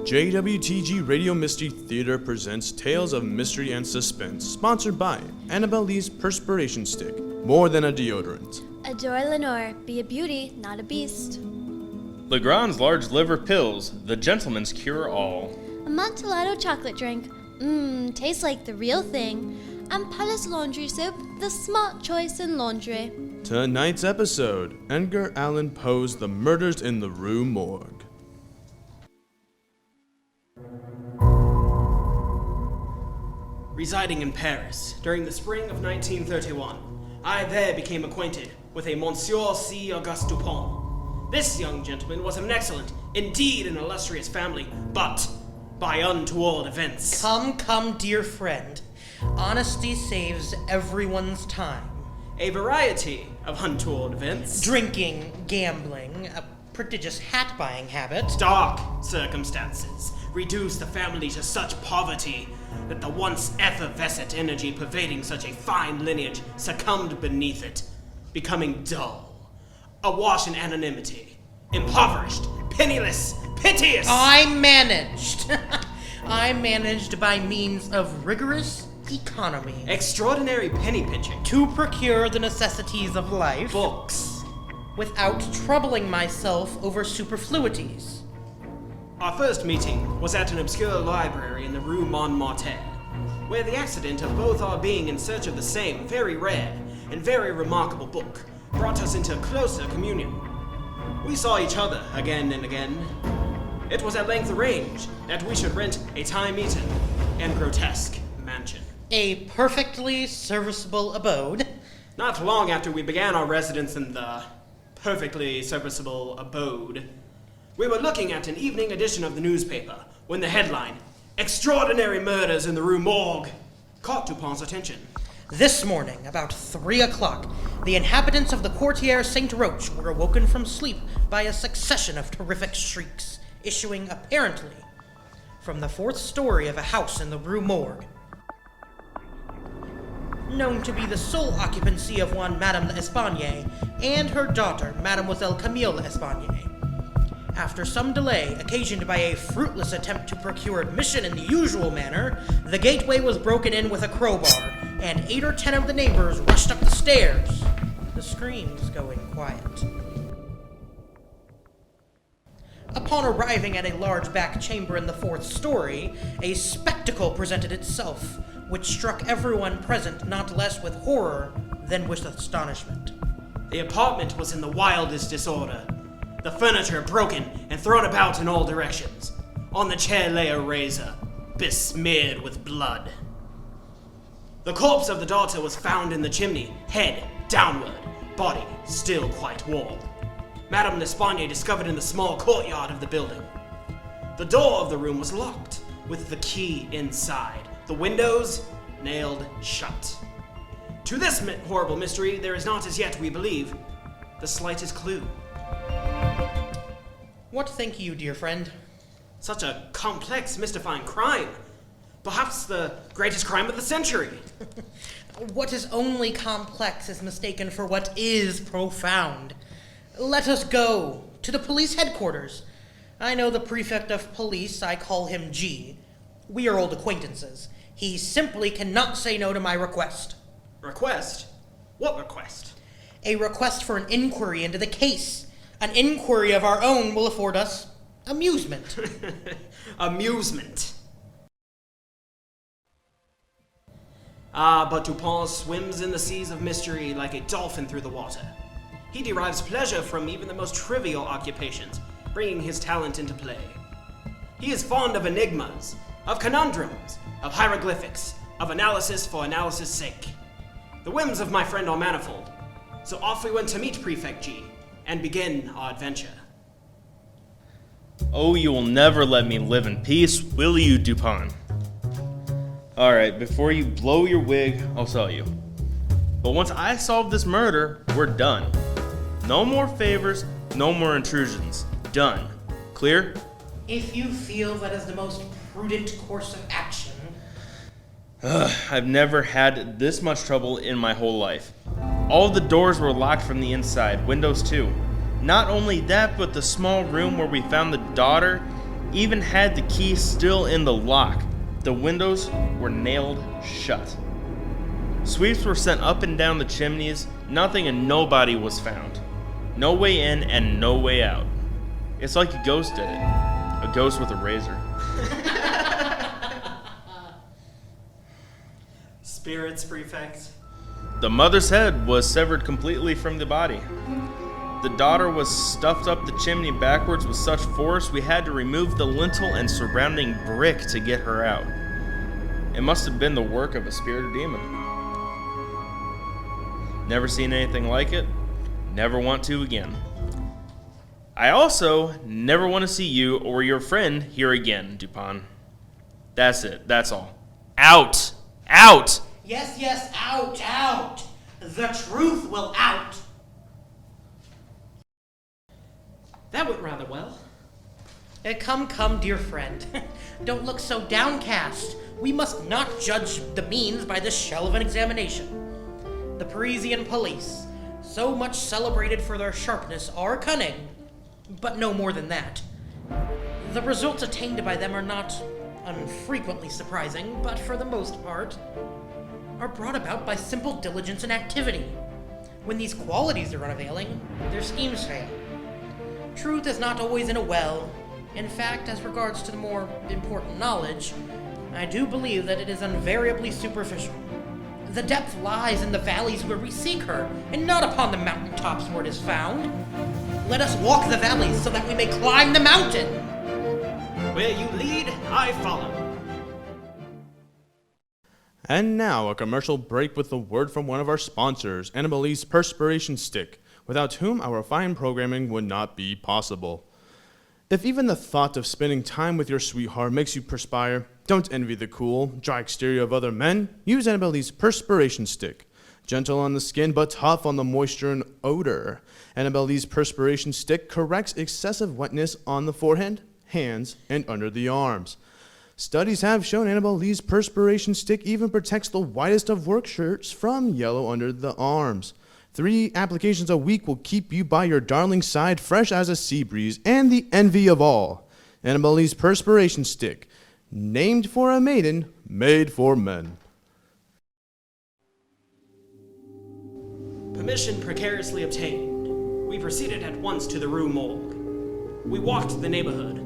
JWTG Radio Mystery Theater presents Tales of Mystery and Suspense, sponsored by Annabelle Lee's Perspiration Stick, more than a deodorant. Adore Lenore, be a beauty, not a beast. Legrand's Large Liver Pills, the gentleman's cure-all. Amontillado chocolate drink, tastes like the real thing. And Palace Laundry Soap, the smart choice in laundry. Tonight's episode, Edgar Allan Poe's The Murders in the Rue Morgue. Residing in Paris during the spring of 1931, I there became acquainted with a Monsieur C. Auguste Dupin. This young gentleman was of an excellent, indeed an illustrious family, but by untoward events. Come, dear friend. Honesty saves everyone's time. A variety of untoward events. Drinking, gambling, a prodigious hat-buying habit. Dark circumstances reduced the family to such poverty that the once effervescent energy pervading such a fine lineage succumbed beneath it, becoming dull, awash in anonymity, impoverished, penniless, piteous. I managed by means of rigorous economy. Extraordinary penny pinching. To procure the necessities of life. Books. Without troubling myself over superfluities. Our first meeting was at an obscure library in the Rue Montmartre, where the accident of both our being in search of the same very rare and very remarkable book brought us into closer communion. We saw each other again and again. It was at length arranged that we should rent a time-eaten and grotesque mansion. A perfectly serviceable abode. Not long after we began our residence in the perfectly serviceable abode, we were looking at an evening edition of the newspaper when the headline, "Extraordinary Murders in the Rue Morgue," caught Dupin's attention. This morning, about 3 o'clock, the inhabitants of the Quartier Saint-Roch were awoken from sleep by a succession of terrific shrieks, issuing apparently from the 4th story of a house in the Rue Morgue. Known to be the sole occupancy of one Madame l'Espagne and her daughter, Mademoiselle Camille l'Espagne. After some delay, occasioned by a fruitless attempt to procure admission in the usual manner, the gateway was broken in with a crowbar, and 8 or 10 of the neighbors rushed up the stairs, the screams going quiet. Upon arriving at a large back chamber in the 4th story, a spectacle presented itself, which struck everyone present not less with horror than with astonishment. The apartment was in the wildest disorder. The furniture broken and thrown about in all directions. On the chair lay a razor, besmeared with blood. The corpse of the daughter was found in the chimney, head downward, body still quite warm. Madame l'Espagne discovered in the small courtyard of the building. The door of the room was locked, with the key inside. The windows nailed shut. To this horrible mystery, there is not as yet, we believe, the slightest clue. What think you, dear friend? Such a complex, mystifying crime. Perhaps the greatest crime of the century. What is only complex is mistaken for what is profound. Let us go to the police headquarters. I know the prefect of police. I call him G. We are old acquaintances. He simply cannot say no to my request. Request? What request? A request for an inquiry into the case. An inquiry of our own will afford us amusement. Amusement. But Dupin swims in the seas of mystery like a dolphin through the water. He derives pleasure from even the most trivial occupations, bringing his talent into play. He is fond of enigmas, of conundrums, of hieroglyphics, of analysis for analysis' sake. The whims of my friend are manifold, so off we went to meet Prefect G and begin our adventure. Oh, you will never let me live in peace, will you, Dupin? Alright, before you blow your wig, I'll tell you. But once I solve this murder, we're done. No more favors, no more intrusions. Done. Clear? If you feel that is the most prudent course of action. I've never had this much trouble in my whole life. All the doors were locked from the inside, windows too. Not only that, but the small room where we found the daughter, even had the key still in the lock. The windows were nailed shut. Sweeps were sent up and down the chimneys. Nothing and nobody was found. No way in and no way out. It's like a ghost did it. A ghost with a razor. Spirits, Prefect. The mother's head was severed completely from the body. The daughter was stuffed up the chimney backwards with such force we had to remove the lintel and surrounding brick to get her out. It must have been the work of a spirit or demon. Never seen anything like it. Never want to again. I also never want to see you or your friend here again, Dupin. That's it. That's all. Out! Out! Yes, out! The truth will out! That went rather well. Come, dear friend. Don't look so downcast. We must not judge the means by the shell of an examination. The Parisian police, so much celebrated for their sharpness, are cunning, but no more than that. The results attained by them are not unfrequently surprising, but for the most part, are brought about by simple diligence and activity. When these qualities are unavailing, their schemes fail. Truth is not always in a well. In fact, as regards to the more important knowledge, I do believe that it is invariably superficial. The depth lies in the valleys where we seek her, and not upon the mountaintops where it is found. Let us walk the valleys so that we may climb the mountain. Where you lead, I follow. And now a commercial break with a word from one of our sponsors, Annabelle's Perspiration Stick, without whom our fine programming would not be possible. If even the thought of spending time with your sweetheart makes you perspire, don't envy the cool, dry exterior of other men. Use Annabelle's Perspiration Stick. Gentle on the skin, but tough on the moisture and odor. Annabelle's Perspiration Stick corrects excessive wetness on the forehead, hands, and under the arms. Studies have shown Annabelle's Perspiration Stick even protects the whitest of work shirts from yellow under the arms. 3 applications a week will keep you by your darling's side fresh as a sea breeze and the envy of all. Annabelle's Perspiration Stick. Named for a maiden, made for men. Permission precariously obtained. We proceeded at once to the Rue Morgue. We walked the neighborhood,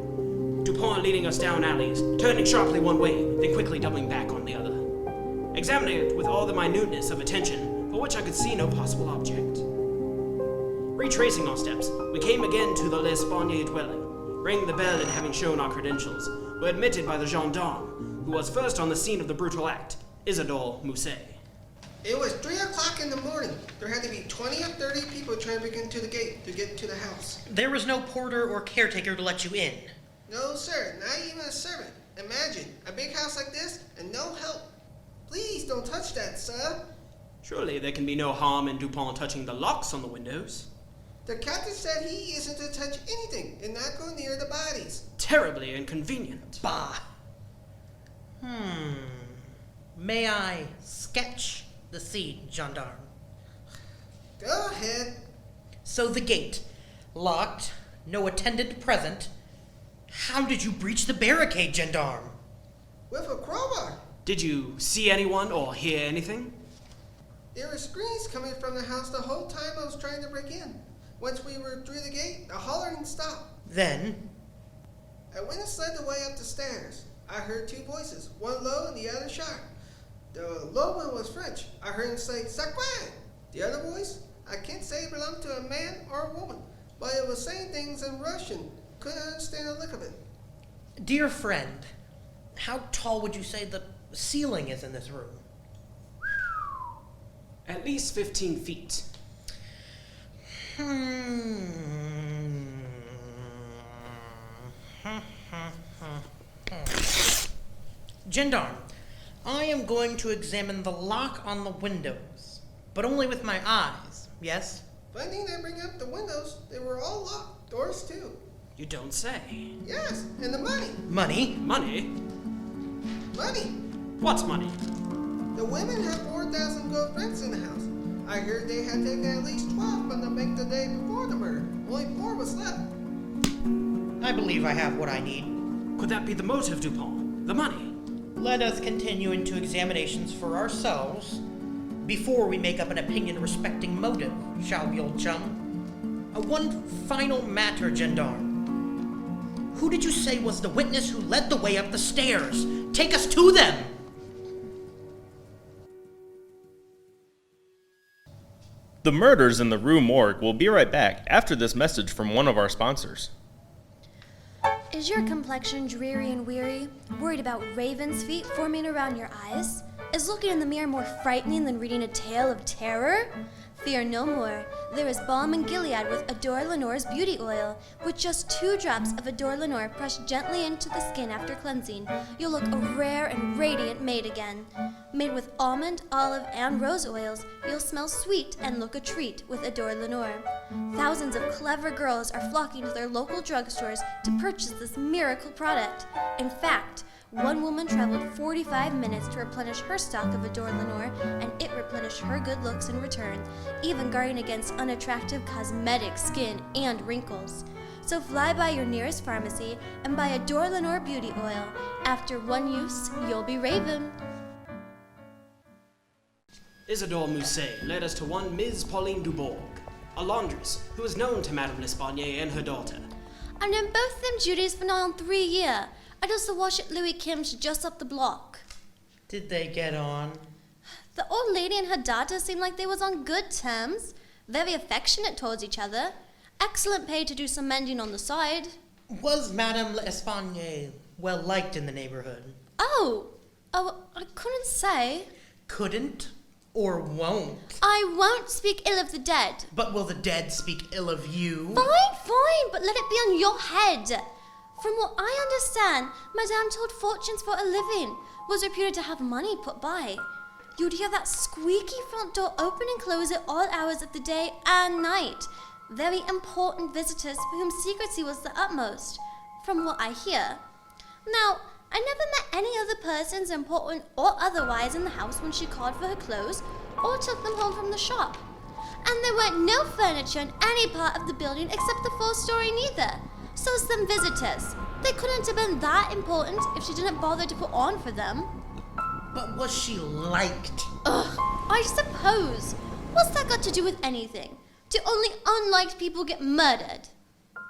Dupin leading us down alleys, turning sharply one way, then quickly doubling back on the other. Examining it with all the minuteness of attention, for which I could see no possible object. Retracing our steps, we came again to the L'Espagne dwelling. Rang the bell and having shown our credentials, were admitted by the gendarme, who was first on the scene of the brutal act, Isidore Muset. It was 3 o'clock in the morning. There had to be 20 or 30 people trying to break into the gate to get to the house. There was no porter or caretaker to let you in. No, sir, not even a servant. Imagine, a big house like this and no help. Please don't touch that, sir. Surely there can be no harm in Dupin touching the locks on the windows. The captain said he isn't to touch anything and not go near the bodies. Terribly inconvenient. Bah. May I sketch the scene, gendarme? Go ahead. So the gate, locked, no attendant present. How did you breach the barricade, gendarme? With a crowbar. Did you see anyone or hear anything? There were screams coming from the house the whole time I was trying to break in. Once we were through the gate, the hollering stopped. Then? I went and slid the way up the stairs. I heard 2 voices, one low and the other sharp. The low one was French. I heard him say, "Sacre!" The other voice, I can't say it belonged to a man or a woman, but it was saying things in Russian. Couldn't understand a lick of it. Dear friend, how tall would you say the ceiling is in this room? At least 15 feet. Gendarme, I am going to examine the lock on the windows, but only with my eyes, yes? Finding they bring up the windows, they were all locked. Doors too. You don't say. Yes, and the money. Money? Money? Money. What's money? The women had 4,000 gold francs in the house. I heard they had taken at least 12 from the bank the day before the murder. Only 4 was left. I believe I have what I need. Could that be the motive, Dupin? The money? Let us continue into examinations for ourselves before we make up an opinion respecting motive, shall we, old chum? One final matter, gendarme. Who did you say was the witness who led the way up the stairs? Take us to them! The murders in the Rue Morgue will be right back after this message from one of our sponsors. Is your complexion dreary and weary? Worried about raven's feet forming around your eyes? Is looking in the mirror more frightening than reading a tale of terror? Fear no more. There is balm in Gilead with Adore Lenore's beauty oil. With just 2 drops of Adore Lenore pressed gently into the skin after cleansing, you'll look a rare and radiant maid again. Made with almond, olive, and rose oils, you'll smell sweet and look a treat with Adore Lenore. Thousands of clever girls are flocking to their local drugstores to purchase this miracle product. In fact, one woman traveled 45 minutes to replenish her stock of Adore Lenore, and it replenished her good looks in return, even guarding against unattractive cosmetic skin and wrinkles. So fly by your nearest pharmacy and buy Adore Lenore beauty oil. After one use, you'll be raven. Isidore Muset led us to one Ms. Pauline Dubourg, a laundress who is known to Madame L'Espanaye and her daughter. I've known both them duties for now 3 years. I does the wash at Louis Kim's just up the block. Did they get on? The old lady and her daughter seemed like they was on good terms. Very affectionate towards each other. Excellent pay to do some mending on the side. Was Madame L'Espanaye well liked in the neighborhood? Oh, I couldn't say. Couldn't or won't? I won't speak ill of the dead. But will the dead speak ill of you? Fine, but let it be on your head. From what I understand, Madame told fortunes for a living, was reputed to have money put by. You'd hear that squeaky front door open and close at all hours of the day and night. Very important visitors for whom secrecy was the utmost, from what I hear. Now, I never met any other persons, important or otherwise, in the house when she called for her clothes or took them home from the shop. And there weren't no furniture in any part of the building except the 4th story neither. So some visitors. They couldn't have been that important if she didn't bother to put on for them. But was she liked? Ugh, I suppose. What's that got to do with anything? Do only unliked people get murdered?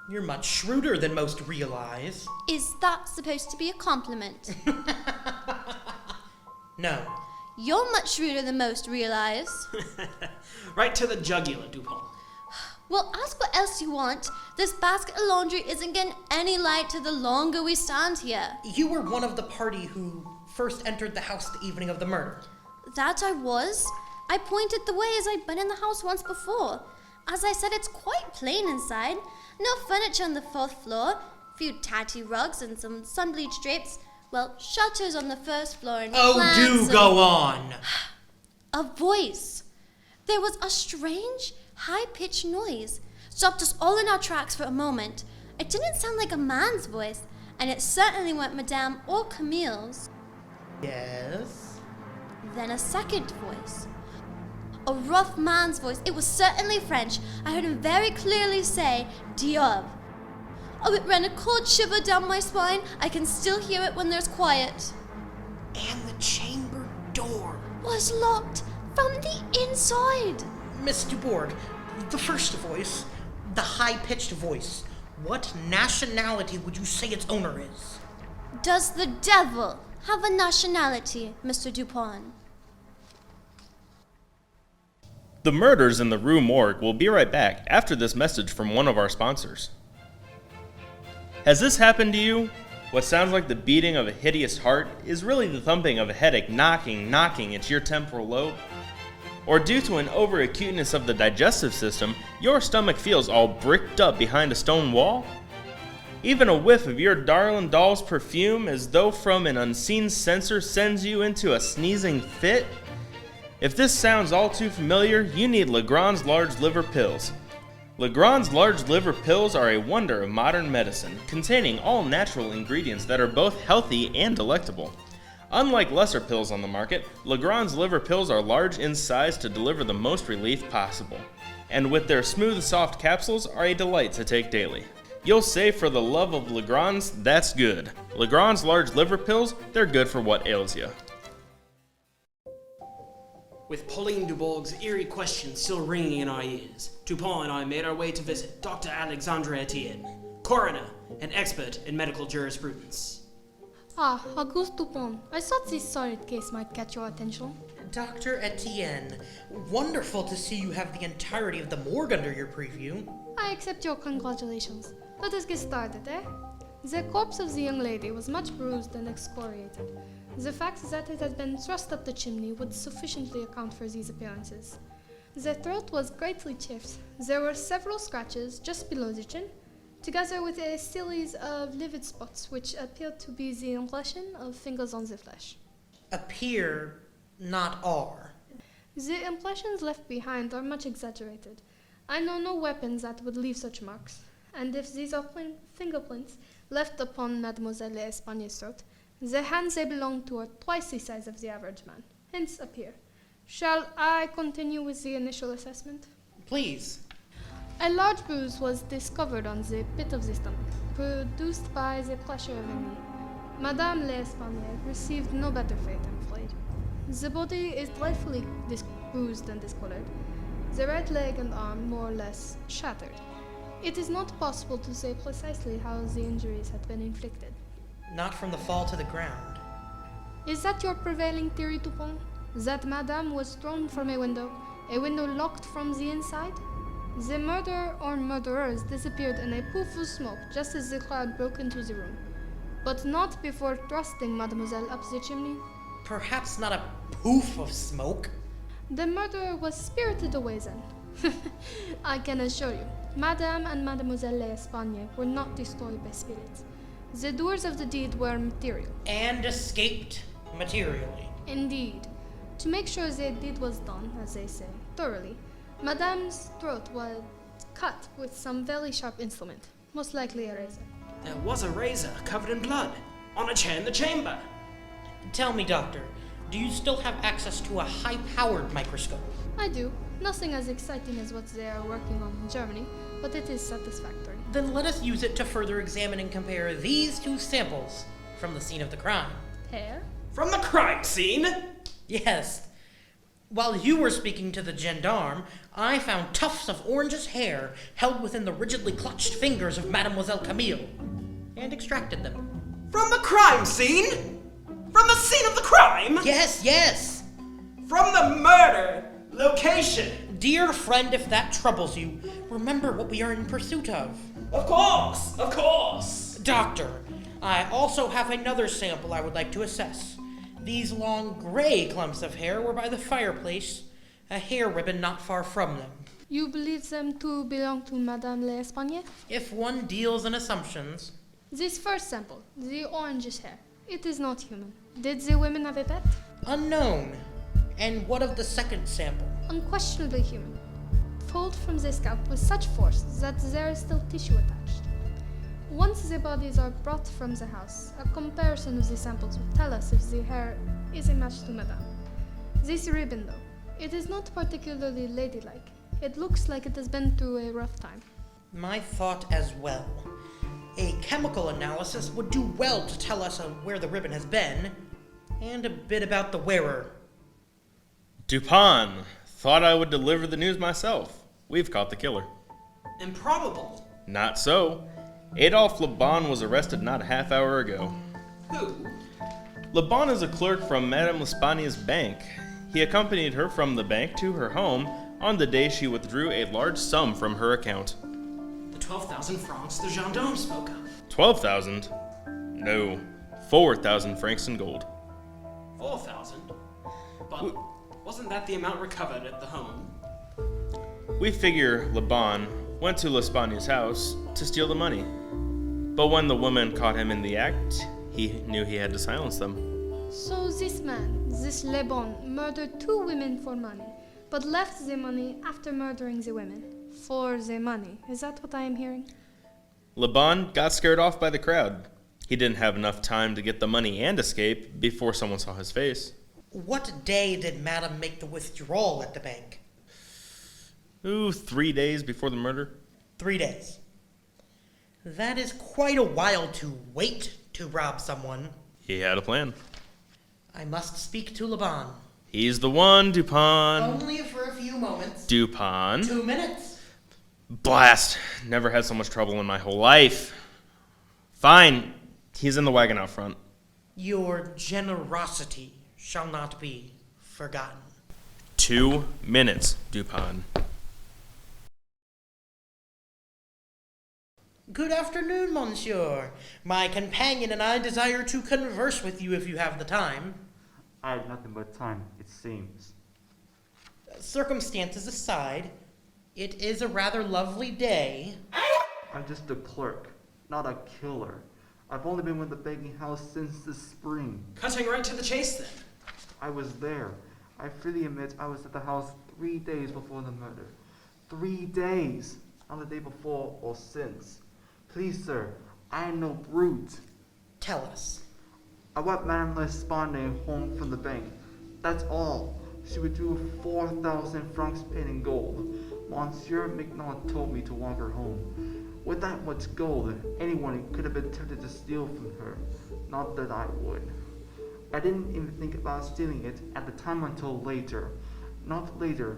You're much shrewder than most realize. Is that supposed to be a compliment? No. You're much shrewder than most realize. Right to the jugular, Dupin. Well, ask what else you want. This basket of laundry isn't getting any lighter the longer we stand here. You were one of the party who first entered the house the evening of the murder. That I was. I pointed the way as I'd been in the house once before. As I said, it's quite plain inside. No furniture on the 4th floor. Few tatty rugs and some sun-bleached drapes. Well, shutters on the 1st floor and plants do and... go on. A voice. There was a strange, high-pitched noise. Stopped us all in our tracks for a moment. It didn't sound like a man's voice, and it certainly weren't Madame or Camille's. Yes? Then a second voice. A rough man's voice. It was certainly French. I heard him very clearly say, Diable. Oh, it ran a cold shiver down my spine. I can still hear it when there's quiet. And the chamber door Was locked from the inside. Miss Dubourg, the first voice, the high-pitched voice, what nationality would you say its owner is? Does the devil have a nationality, Mr. Dupin? The murders in the Rue Morgue will be right back after this message from one of our sponsors. Has this happened to you? What sounds like the beating of a hideous heart is really the thumping of a headache knocking at your temporal lobe? Or due to an overacuteness of the digestive system, your stomach feels all bricked up behind a stone wall? Even a whiff of your darling doll's perfume as though from an unseen censor sends you into a sneezing fit? If this sounds all too familiar, you need Legrand's Large Liver Pills. Legrand's Large Liver Pills are a wonder of modern medicine, containing all natural ingredients that are both healthy and delectable. Unlike lesser pills on the market, Legrand's Liver Pills are large in size to deliver the most relief possible, and with their smooth, soft capsules are a delight to take daily. You'll say for the love of Legrand's, that's good. Legrand's large liver pills, they're good for what ails you. With Pauline Dubourg's eerie questions still ringing in our ears, Dupin and I made our way to visit Dr. Alexandra Etienne, coroner and expert in medical jurisprudence. Ah, Auguste Dupin. I thought this sordid case might catch your attention. Dr. Etienne, wonderful to see you have the entirety of the morgue under your preview. I accept your congratulations. Let us get started, eh? The corpse of the young lady was much bruised and excoriated. The fact that it had been thrust up the chimney would sufficiently account for these appearances. The throat was greatly chafed. There were several scratches just below the chin, together with a series of livid spots which appeared to be the impression of fingers on the flesh. Appear, not are. The impressions left behind are much exaggerated. I know no weapons that would leave such marks, and if these are fingerprints left upon Mademoiselle L'Espagne's throat, the hands they belong to are twice the size of the average man, hence appear. Shall I continue with the initial assessment? Please. A large bruise was discovered on the pit of the stomach, produced by the pressure of a knee. Madame L'Espagnie received no better fate, I'm afraid. The body is dreadfully bruised and discolored. The right leg and arm more or less shattered. It is not possible to say precisely how the injuries had been inflicted. Not from the fall to the ground. Is that your prevailing theory, Dupin? That Madame was thrown from a window locked from the inside? The murderer or murderers disappeared in a puff of smoke just as the crowd broke into the room, but not before thrusting Mademoiselle up the chimney. Perhaps not a poof of smoke. The murderer was spirited away then. I can assure you, Madame and Mademoiselle L'Espagnie were not destroyed by spirits. The doers of the deed were material. And escaped materially. Indeed. To make sure the deed was done, as they say, thoroughly, Madame's throat was cut with some very sharp instrument, most likely a razor. There was a razor covered in blood on a chair in the chamber. Tell me, Doctor, do you still have access to a high-powered microscope? I do. Nothing as exciting as what they are working on in Germany, but it is satisfactory. Then let us use it to further examine and compare these two samples from the scene of the crime. Hair? From the crime scene? Yes. While you were speaking to the gendarme, I found tufts of orangish hair held within the rigidly clutched fingers of Mademoiselle Camille, and extracted them. From the crime scene? From the scene of the crime? Yes, yes! From the murder location? Dear friend, if that troubles you, remember what we are in pursuit of. Of course, of course. Doctor, I also have another sample I would like to assess. These long gray clumps of hair were by the fireplace, a hair ribbon not far from them. You believe them to belong to Madame L'Espagnie? If one deals in assumptions. This first sample, the orangish hair, it is not human. Did the women have a pet? Unknown. And what of the second sample? Unquestionably human. Pulled from the scalp with such force that there is still tissue attached. Once the bodies are brought from the house, a comparison of the samples will tell us if the hair is a match to Madame. This ribbon, though, it is not particularly ladylike. It looks like it has been through a rough time. My thought as well. A chemical analysis would do well to tell us where the ribbon has been, and a bit about the wearer. Dupin, thought I would deliver the news myself. We've caught the killer. Improbable. Not so. Adolphe Lebon was arrested not a half hour ago. Who? Lebon is a clerk from Madame L'Espagne's bank. He accompanied her from the bank to her home on the day she withdrew a large sum from her account. The 12,000 francs the gendarme spoke of. 12,000? No, 4,000 francs in gold. 4,000? But wasn't that the amount recovered at the home? We figure Lebon went to L'Espagne's house to steal the money. But when the woman caught him in the act, he knew he had to silence them. So this man, this Le Bon, murdered 2 women for money, but left the money after murdering the women. For the money. Is that what I am hearing? Le Bon got scared off by the crowd. He didn't have enough time to get the money and escape before someone saw his face. What day did Madame make the withdrawal at the bank? 3 days before the murder. 3 days. That is quite a while to wait to rob someone. He had a plan. I must speak to Laban. He's the one, Dupin. Only for a few moments. Dupin. 2 minutes. Blast. Never had so much trouble in my whole life. Fine. He's in the wagon out front. Your generosity shall not be forgotten. 2 minutes, Dupin. Good afternoon, monsieur. My companion and I desire to converse with you if you have the time. I have nothing but time, it seems. Circumstances aside, it is a rather lovely day. I'm just a clerk, not a killer. I've only been with the baking house since the spring. Cutting right to the chase, then. I was there. I freely admit I was at the house 3 days before the murder. 3 days! Not the day before or since. Please, sir, I am no brute. Tell us. I want Madame L'Espanne home from the bank. That's all. She withdrew 4,000 francs paid in gold. Monsieur Mignon told me to walk her home. With that much gold, anyone could have been tempted to steal from her. Not that I would. I didn't even think about stealing it at the time until later. Not later.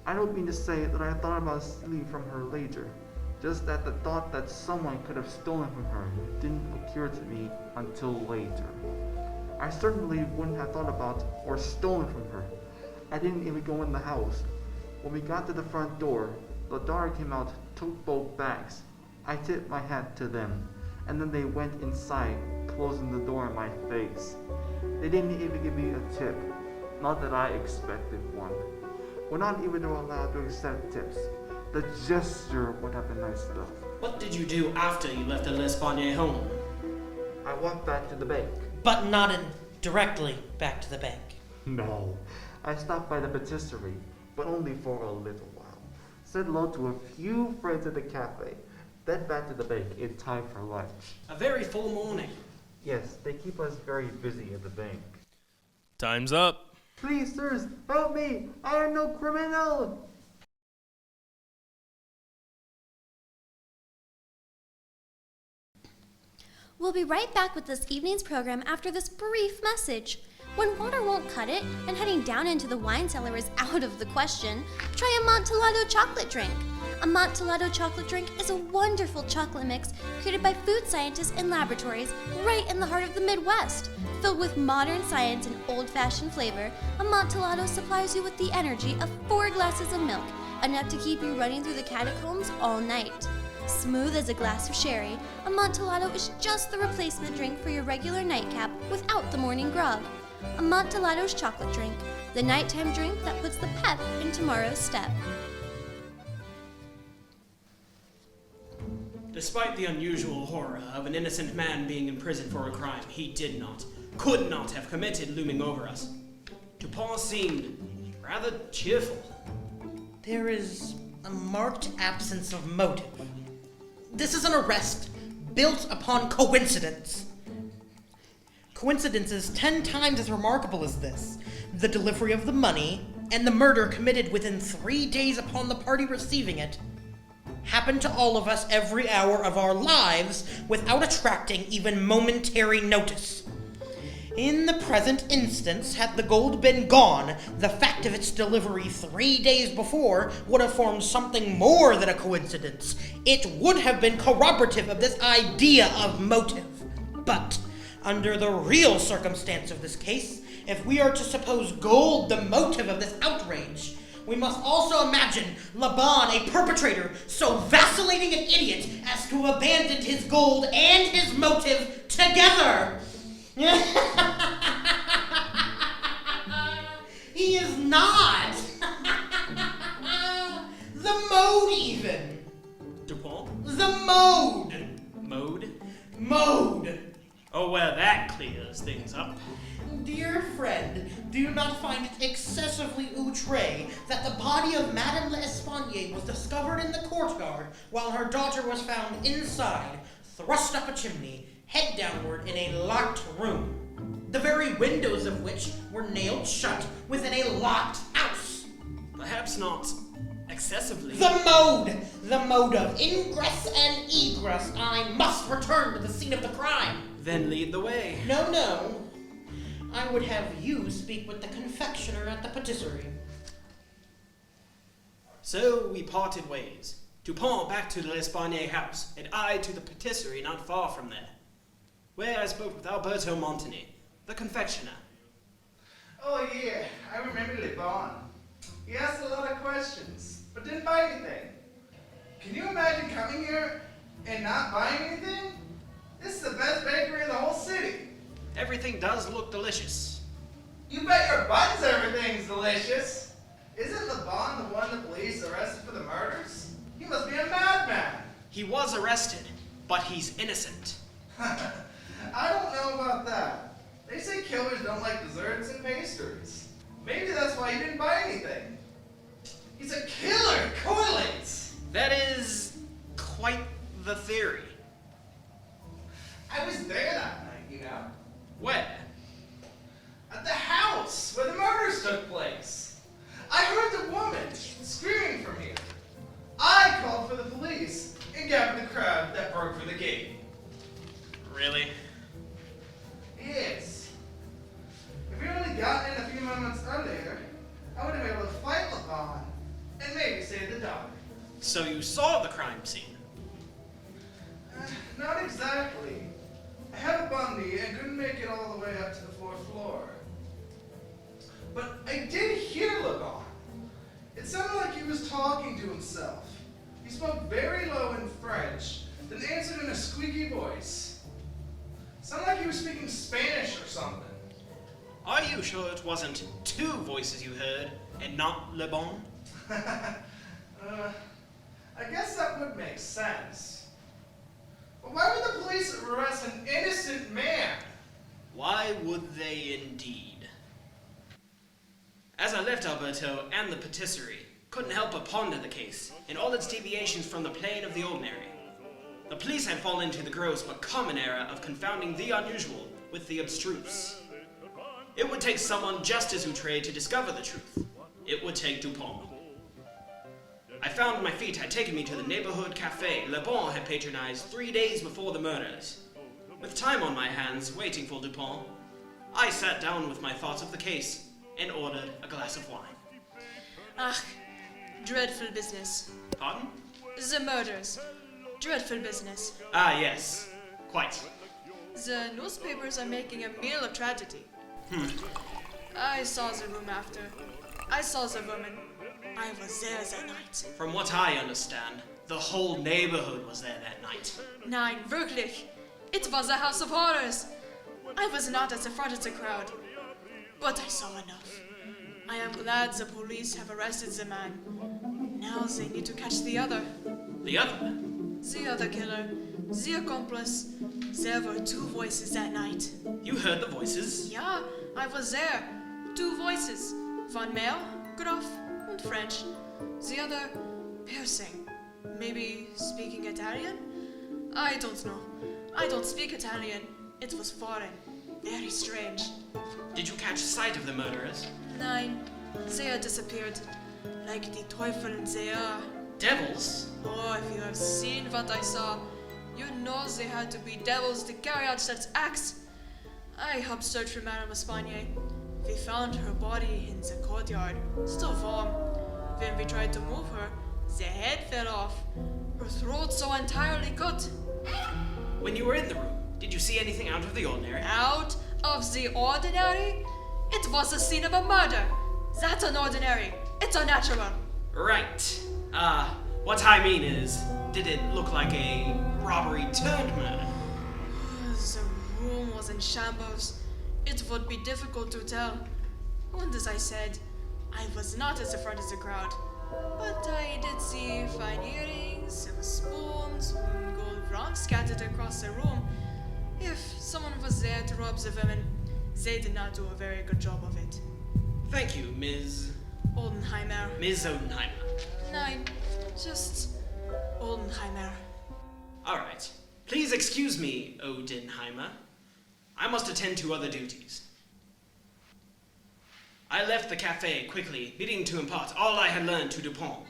I don't mean to say that I thought about stealing from her later. Just that the thought that someone could have stolen from her didn't occur to me until later. I certainly wouldn't have thought about or stolen from her. I didn't even go in the house. When we got to the front door, the daughter came out, took both bags. I tipped my hat to them, and then they went inside, closing the door in my face. They didn't even give me a tip. Not that I expected one. We're not even allowed to accept tips. The gesture would have been nice enough. What did you do after you left the L'Espanne home? I went back to the bank. But not directly back to the bank. No. I stopped by the patisserie, but only for a little while. Said hello to a few friends at the cafe. Then back to the bank in time for lunch. A very full morning. Yes, they keep us very busy at the bank. Time's up. Please, sirs, help me! I am no criminal! We'll be right back with this evening's program after this brief message. When water won't cut it and heading down into the wine cellar is out of the question, try Amontillado chocolate drink. Amontillado chocolate drink is a wonderful chocolate mix created by food scientists in laboratories right in the heart of the Midwest. Filled with modern science and old-fashioned flavor, Amontillado supplies you with the energy of 4 glasses of milk, enough to keep you running through the catacombs all night. Smooth as a glass of sherry, Amontillado is just the replacement drink for your regular nightcap without the morning grog. Amontillado's chocolate drink, the nighttime drink that puts the pep in tomorrow's step. Despite the unusual horror of an innocent man being in prison for a crime he could not have committed looming over us, Dupin seemed rather cheerful. There is a marked absence of motive. This is an arrest built upon coincidence. Coincidences 10 times as remarkable as this, the delivery of the money and the murder committed within 3 days upon the party receiving it, happen to all of us every hour of our lives without attracting even momentary notice. In the present instance, had the gold been gone, the fact of its delivery 3 days before would have formed something more than a coincidence. It would have been corroborative of this idea of motive. But, under the real circumstance of this case, if we are to suppose gold the motive of this outrage, we must also imagine Laban a perpetrator so vacillating an idiot as to abandon his gold and his motive together. He is not. The mode even. Dupin? The mode. Mode? Oh, well, that clears things up. Dear friend, do you not find it excessively outre that the body of Madame L'Espanne was discovered in the courtyard while her daughter was found inside, thrust up a chimney, head downward in a locked room, the very windows of which were nailed shut within a locked house? Perhaps not excessively. The mode of ingress and egress. I must return to the scene of the crime. Then lead the way. No. I would have you speak with the confectioner at the patisserie. So we parted ways. Dupin back to the L'Espargnes house, and I to the patisserie not far from there, where I spoke with Alberto Montani, the confectioner. Oh yeah, I remember Le Bon. He asked a lot of questions, but didn't buy anything. Can you imagine coming here and not buying anything? This is the best bakery in the whole city. Everything does look delicious. You bet your buttons everything's delicious. Isn't Le Bon the one the police arrested for the murders? He must be a madman. He was arrested, but he's innocent. I don't know about that. They say killers don't like desserts and pastries. Maybe that's why he didn't buy anything. He's a killer, correlates. That is quite the theory. I was there that night, you know. Where? At the house where the murders took place. I heard the woman screaming from here. I called for the police and gathered the crowd that broke through the gate. Really? Yes. If we only gotten in a few moments earlier, I would have been able to fight Le Bon and maybe save the daughter. So you saw the crime scene? Not exactly. I had a Bundy and couldn't make it all the way up to the fourth floor. But I did hear Le Bon. It sounded like he was talking to himself. He spoke very low in French, then answered in a squeaky voice. Sounded like he was speaking Spanish or something. Are you sure it wasn't two voices you heard and not Le Bon? I guess that would make sense. But why would the police arrest an innocent man? Why would they indeed? As I left Alberto and the patisserie, couldn't help but ponder the case and all its deviations from the plane of the ordinary. The police had fallen into the gross but common error of confounding the unusual with the abstruse. It would take someone just as outré to discover the truth. It would take Dupin. I found my feet had taken me to the neighborhood cafe Le Bon had patronized 3 days before the murders. With time on my hands, waiting for Dupin, I sat down with my thoughts of the case and ordered a glass of wine. Ach, dreadful business. Pardon? The murders. Dreadful business. Ah, yes. Quite. The newspapers are making a meal of tragedy. I saw the room after. I saw the woman. I was there that night. From what I understand, the whole neighborhood was there that night. Nein, wirklich. It was a house of horrors. I was not at the front of the crowd, but I saw enough. I am glad the police have arrested the man. Now they need to catch the other. The other? The other killer. The accomplice. There were two voices that night. You heard the voices? Yeah, I was there. Two voices. One male, gruff, and French. The other, piercing. Maybe speaking Italian? I don't know. I don't speak Italian. It was foreign. Very strange. Did you catch sight of the murderers? Nein, they are disappeared. Like the Teufel they are. Devils? Oh, if you have seen what I saw, you know they had to be devils to carry out such acts. I helped search for Madame L'Espargnes. We found her body in the courtyard, still warm. When we tried to move her, the head fell off. Her throat so entirely cut. When you were in the room, did you see anything out of the ordinary? Out of the ordinary? It was the scene of a murder. That's unordinary. It's unnatural. Right. What I mean is, did it look like a robbery turned murder? The room was in shambles. It would be difficult to tell. And as I said, I was not at the front of the crowd. But I did see fine earrings, silver spoons, and gold rocks scattered across the room. If someone was there to rob the women, they did not do a very good job of it. Thank you, Ms. Odenheimer. Ms. Odenheimer. Nein, just Odenheimer. All right. Please excuse me, Odenheimer. I must attend to other duties. I left the cafe quickly, needing to impart all I had learned to Dupin.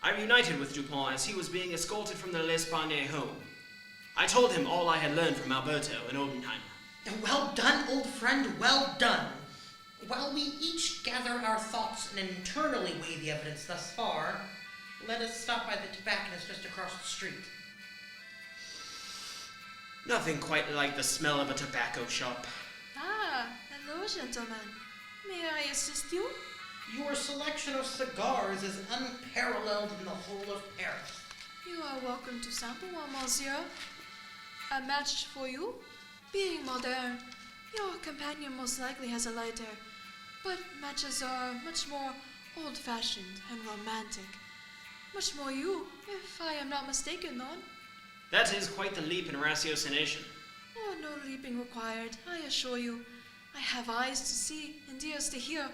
I reunited with Dupin as he was being escorted from the L'Espagne home. I told him all I had learned from Alberto and Odenheimer. Well done, old friend, well done. While we each gather our thoughts and internally weigh the evidence thus far, let us stop by the tobacconist just across the street. Nothing quite like the smell of a tobacco shop. Ah, hello, gentlemen. May I assist you? Your selection of cigars is unparalleled in the whole of Paris. You are welcome to sample one, monsieur. A match for you? Being modern, your companion most likely has a lighter, but matches are much more old-fashioned and romantic. Much more you, if I am not mistaken, Non. That is quite the leap in ratiocination. Oh, no leaping required, I assure you. I have eyes to see and ears to hear,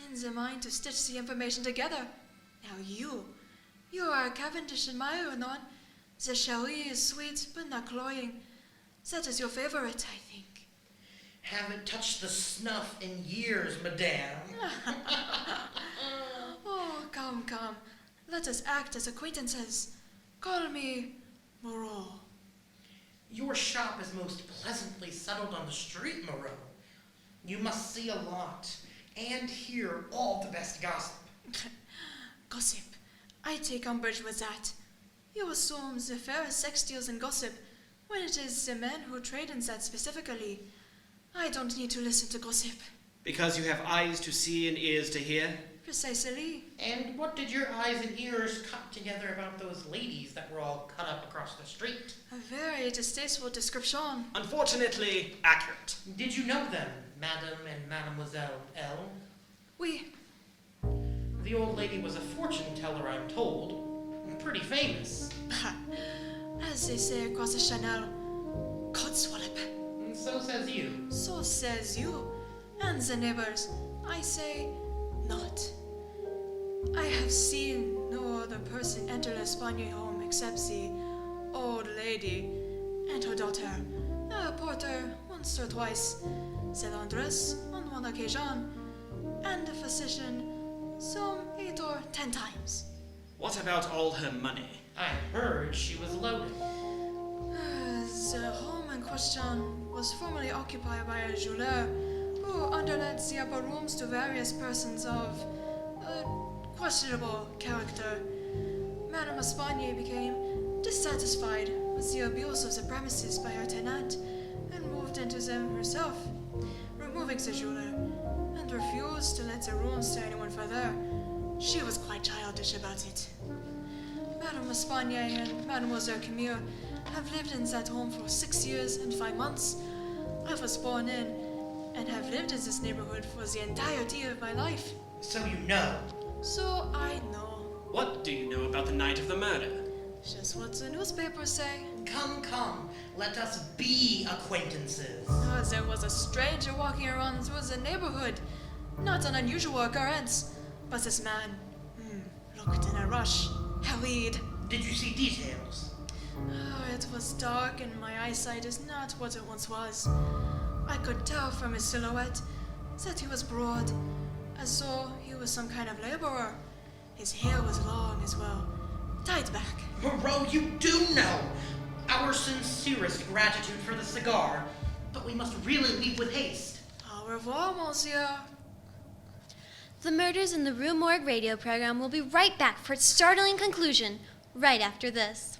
and the mind to stitch the information together. Now you are a Cavendish admirer, Non. The sherry is sweet, but not cloying. That is your favorite, I think. Haven't touched the snuff in years, madame. Oh, come. Let us act as acquaintances. Call me Moreau. Your shop is most pleasantly settled on the street, Moreau. You must see a lot and hear all the best gossip. Gossip. I take umbrage with that. You assume the fairest sex deals in gossip, when it is the men who trade in that specifically. I don't need to listen to gossip. Because you have eyes to see and ears to hear? Precisely. And what did your eyes and ears cut together about those ladies that were all cut up across the street? A very distasteful description. Unfortunately, accurate. Did you know them, Madame and Mademoiselle L? Oui. The old lady was a fortune teller, I'm told. Pretty famous. As they say across the Chanel, codswallop. And so says you. So says you. And the neighbors. I say, not. I have seen no other person enter L'Espagne home except the old lady and her daughter, a porter once or twice, the laundress on one occasion, and the physician some 8 or 10 times. What about all her money? I heard she was loaded. The home in question was formerly occupied by a jeweler who underlet the upper rooms to various persons of questionable character. Madame Espanier became dissatisfied with the abuse of the premises by her tenant and moved into them herself, removing the jeweler, and refused to let the rooms to anyone further. She was quite childish about it. Madame Espanier and Mademoiselle Camille have lived in that home for 6 years and 5 months. I was born in and have lived in this neighborhood for the entirety of my life. So you know. So I know. What do you know about the night of the murder? Just what the newspapers say. Come, let us be acquaintances. There was a stranger walking around through the neighborhood. Not an unusual occurrence. But this man, looked in a rush, hurried. Did you see details? It was dark and my eyesight is not what it once was. I could tell from his silhouette that he was broad, as though he was some kind of laborer. His hair was long as well, tied back. Moreau, you do know! Our sincerest gratitude for the cigar, but we must really leave with haste. Au revoir, monsieur. The Murders in the Rue Morgue radio program will be right back for its startling conclusion, right after this.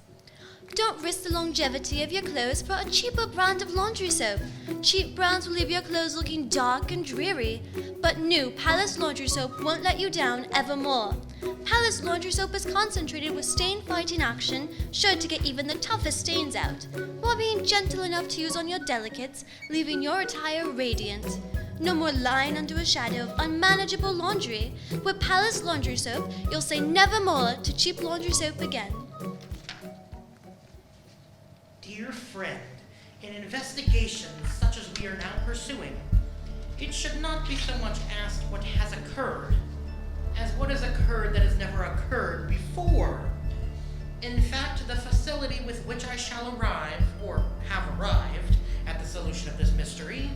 Don't risk the longevity of your clothes for a cheaper brand of laundry soap. Cheap brands will leave your clothes looking dark and dreary, but new Palace Laundry Soap won't let you down evermore. Palace Laundry Soap is concentrated with stain-fighting action, sure to get even the toughest stains out, while being gentle enough to use on your delicates, leaving your attire radiant. No more lying under a shadow of unmanageable laundry. With Palace Laundry Soap, you'll say nevermore to cheap laundry soap again. Dear friend, in investigations such as we are now pursuing, it should not be so much asked what has occurred, as what has occurred that has never occurred before. In fact, the facility with which I shall arrive, or have arrived, at the solution of this mystery,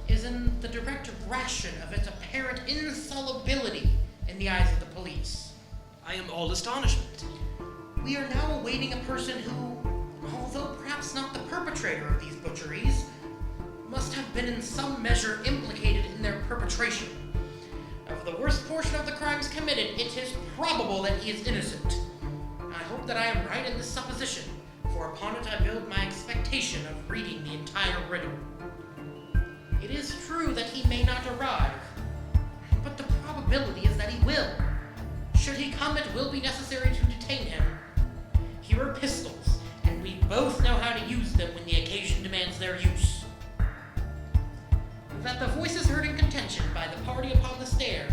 is in the direct ration of its apparent insolubility in the eyes of the police. I am all astonishment. We are now awaiting a person who, although perhaps not the perpetrator of these butcheries, must have been in some measure implicated in their perpetration. Of the worst portion of the crimes committed, it is probable that he is innocent. I hope that I am right in this supposition, for upon it I build my expectation of reading the entire riddle. It is true that he may not arrive, but the probability is that he will. Should he come, it will be necessary to detain him. Here are pistols, and we both know how to use them when the occasion demands their use. That the voices heard in contention by the party upon the stairs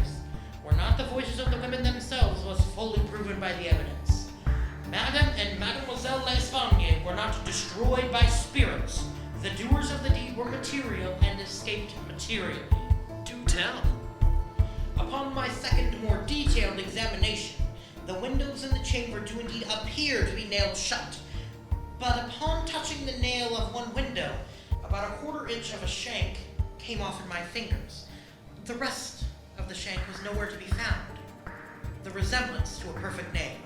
were not the voices of the women themselves was fully proven by the evidence. Madame and Mademoiselle L'Espagne were not destroyed by spirits. The doers of the deed were material and escaped materially. Do tell. Upon my second, more detailed examination, the windows in the chamber do indeed appear to be nailed shut. But upon touching the nail of one window, about a quarter-inch of a shank came off in my fingers. The rest of the shank was nowhere to be found. The resemblance to a perfect nail.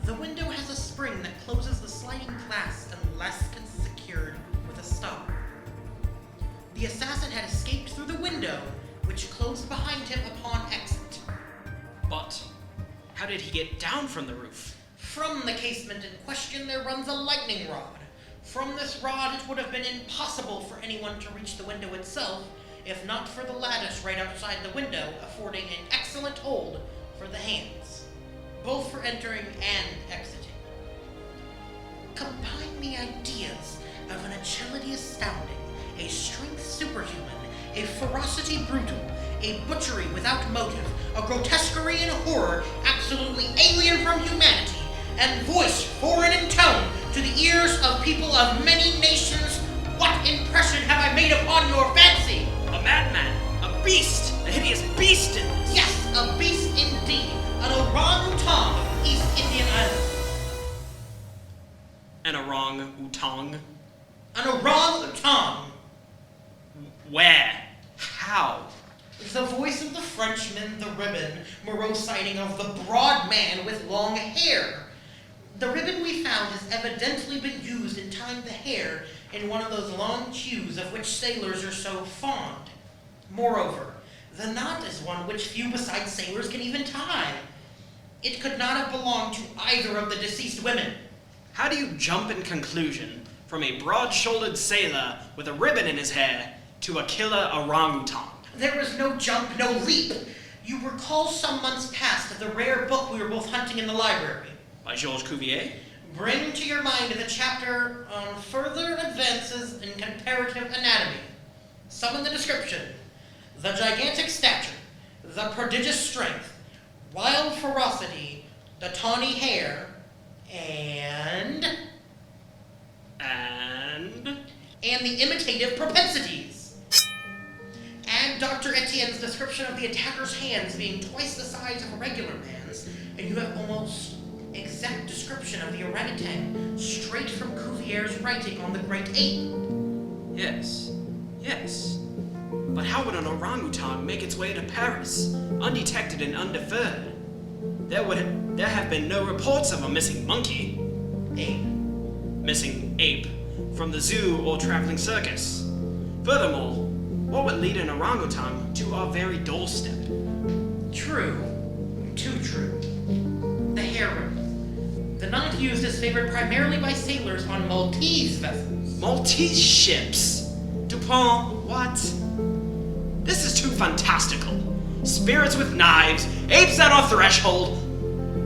The window has a spring that closes the sliding glass unless secured with a stop. The assassin had escaped through the window, which closed behind him upon exit. But how did he get down from the roof? From the casement in question there runs a lightning rod. From this rod it would have been impossible for anyone to reach the window itself, if not for the lattice right outside the window, affording an excellent hold for the hands, both for entering and exiting. Combine the ideas of an agility astounding, a strength superhuman, a ferocity brutal, a butchery without motive, a grotesquerie and horror absolutely alien from humanity, and voice foreign in tone to the ears of people of many nations. What impression have I made upon your fancy? A madman, a beast, a hideous beast in this. Yes, a beast indeed, an orangutan of East Indian Island. An orang-utang? An orangutan. Where? How? The voice of the Frenchman, the ribbon, Moreau citing of the broad man with long hair. The ribbon we found has evidently been used in tying the hair in one of those long queues of which sailors are so fond. Moreover, the knot is one which few besides sailors can even tie. It could not have belonged to either of the deceased women. How do you jump in conclusion from a broad-shouldered sailor with a ribbon in his hair to a killer orangutan? There was no jump, no leap. You recall some months past the rare book we were both hunting in the library. By Georges Cuvier? Bring to your mind the chapter on further advances in comparative anatomy. Summon the description. The gigantic stature, the prodigious strength, wild ferocity, the tawny hair, and the imitative propensities. Add Dr. Etienne's description of the attacker's hands being twice the size of a regular man's, and you have almost exact description of the orangutan, straight from Cuvier's writing on the Great Ape. Yes. But how would an orangutan make its way to Paris, undetected and undeferred? There have been no reports of a missing monkey. Missing ape from the zoo or traveling circus. Furthermore, what would lead an orangutan to our very doorstep? True. Too true. The hair ribbon. The knot used is favored primarily by sailors on Maltese vessels. Maltese ships? Dupin, what? This is too fantastical. Spirits with knives, apes at our threshold.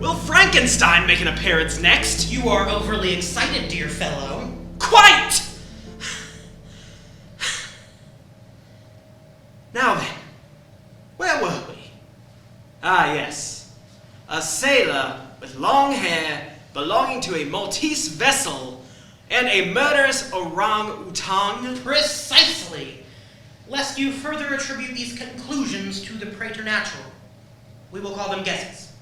Will Frankenstein make an appearance next? You are overly excited, dear fellow. Quite! Now then, where were we? Ah, yes. A sailor with long hair belonging to a Maltese vessel and a murderous orang-utan? Precisely. Lest you further attribute these conclusions to the preternatural, we will call them guesses.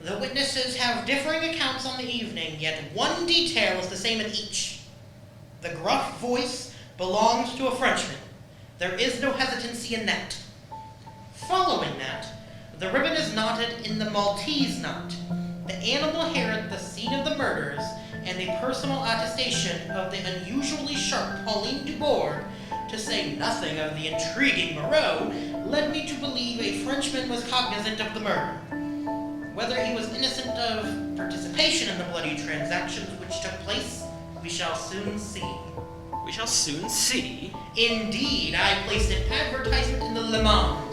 The witnesses have differing accounts on the evening, yet one detail is the same in each. The gruff voice belongs to a Frenchman. There is no hesitancy in that. Following that, The ribbon is knotted in the Maltese knot. The animal hair at the scene of the murders and a personal attestation of the unusually sharp Pauline Dubourg, to say nothing of the intriguing Moreau, led me to believe a Frenchman was cognizant of the murder. Whether he was innocent of participation in the bloody transactions which took place, we shall soon see. We shall soon see. Indeed, I placed an advertisement in the Le Monde,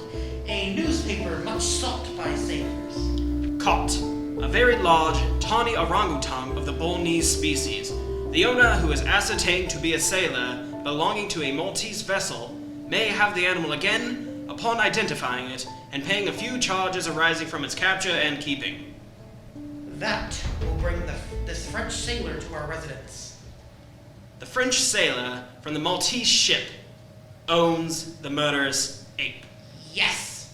a newspaper much sought by sailors. Caught. A very large, tawny orangutan of the Bolognese species. The owner, who is ascertained to be a sailor belonging to a Maltese vessel, may have the animal again upon identifying it and paying a few charges arising from its capture and keeping. That will bring this French sailor to our residence. The French sailor from the Maltese ship owns the murderous ape. Yes!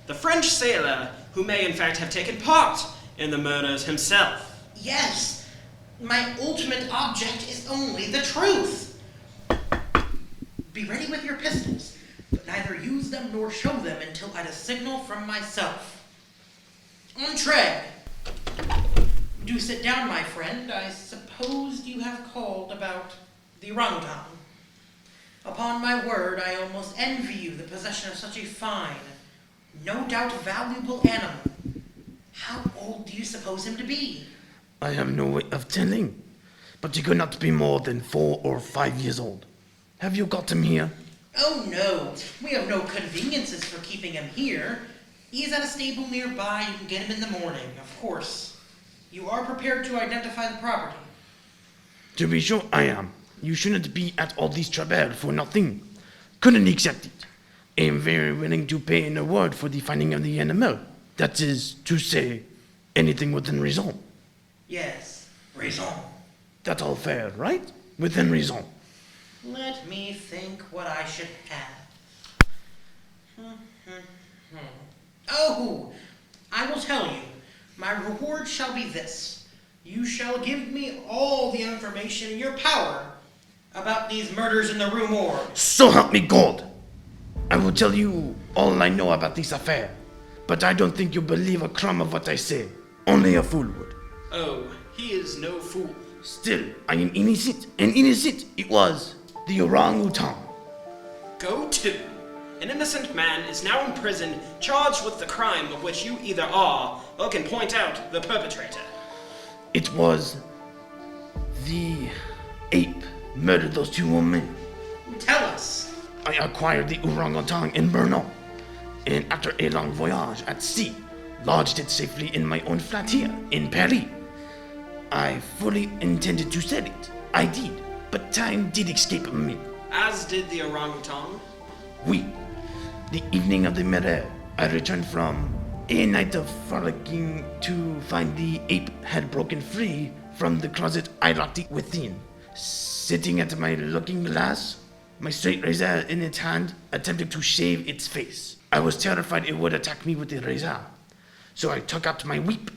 The French sailor who may in fact have taken part in the murders himself. Yes! My ultimate object is only the truth! Be ready with your pistols, but neither use them nor show them until at a signal from myself. Entree! Do sit down, my friend. I suppose you have called about the orangutan. Upon my word, I almost envy you the possession of such a fine, no doubt valuable animal. How old do you suppose him to be? I have no way of telling, but he could not be more than 4 or 5 years old. Have you got him here? Oh no, we have no conveniences for keeping him here. He is at a stable nearby. You can get him in the morning, of course. You are prepared to identify the property? To be sure I am. You shouldn't be at all this trouble for nothing. Couldn't accept it. I am very willing to pay in a word for the finding of the animal. That is to say, anything within reason. Yes, raison. That's all fair, right? Within reason. Let me think what I should have. Oh, I will tell you. My reward shall be this. You shall give me all the information in your power about these murders in the Rue Morgue. So help me God! I will tell you all I know about this affair, but I don't think you'll believe a crumb of what I say. Only a fool would. Oh, he is no fool. Still, I am innocent, and innocent it was. The orangutan. Go to. An innocent man is now in prison, charged with the crime of which you either are or can point out the perpetrator. It was the ape murdered those 2 women. Tell us. I acquired the orangutan in Brno, and after a long voyage at sea, lodged it safely in my own flat here in Paris. I fully intended to sell it. I did, but time did escape me. As did the orangutan. Oui. The evening of the murder, I returned from a night of frolicking to find the ape had broken free from the closet I locked it within. Sitting at my looking glass, my straight razor in its hand, attempting to shave its face. I was terrified it would attack me with the razor, so I took out my whip.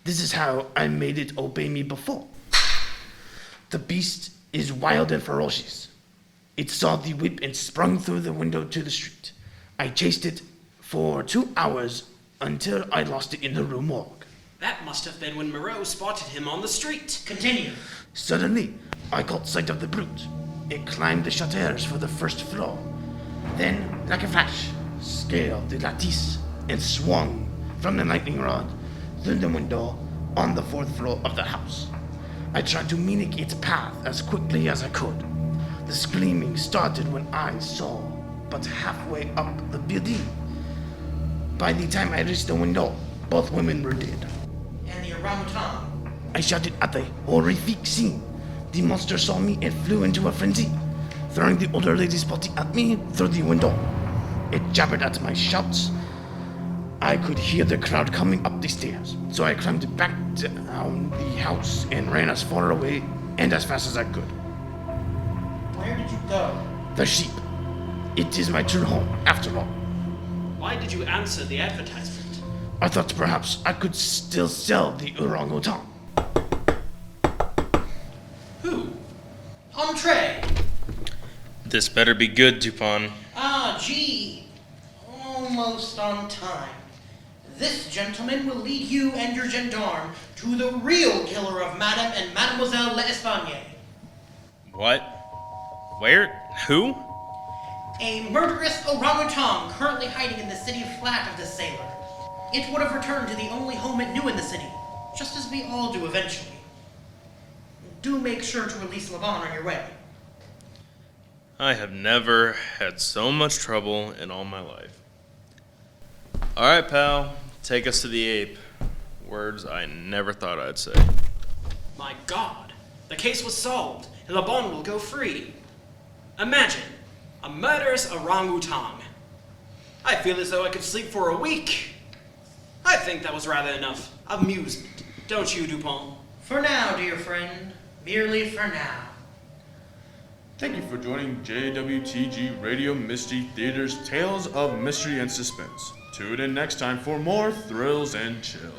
This is how I made it obey me before. The beast is wild and ferocious. It saw the whip and sprung through the window to the street. I chased it for 2 hours until I lost it in the Rue Morgue. That must have been when Moreau spotted him on the street. Continue. Suddenly, I caught sight of the brute. It climbed the shutters for the first floor. Then, like a flash, scaled the lattice and swung from the lightning rod through the window on the 4th floor of the house. I tried to mimic its path as quickly as I could. The screaming started when I saw but halfway up the building. By the time I reached the window, both women were dead. And the orangutan? I shouted at the horrific scene. The monster saw me and flew into a frenzy, throwing the older lady's body at me through the window. It jabbered at my shouts. I could hear the crowd coming up the stairs, so I climbed back down the house and ran as far away and as fast as I could. Where did you go? The sheep. It is my true home, after all. Why did you answer the advertisement? I thought perhaps I could still sell the orangutan. Who? Entree! This better be good, Dupin. Ah, gee. Almost on time. This gentleman will lead you and your gendarme to the real killer of Madame and Mademoiselle L'Espagne. What? Where? Who? A murderous orangutan currently hiding in the city flat of the sailor. It would have returned to the only home it knew in the city, just as we all do eventually. Do make sure to release Laban on your way. I have never had so much trouble in all my life. All right, pal. Take us to the ape. Words I never thought I'd say. My God, the case was solved, and Laban will go free. Imagine, a murderous orangutan. I feel as though I could sleep for a week. I think that was rather enough amusement, don't you, Dupin? For now, dear friend. Merely for now. Thank you for joining JWTG Radio Mystery Theater's Tales of Mystery and Suspense. Tune in next time for more thrills and chill.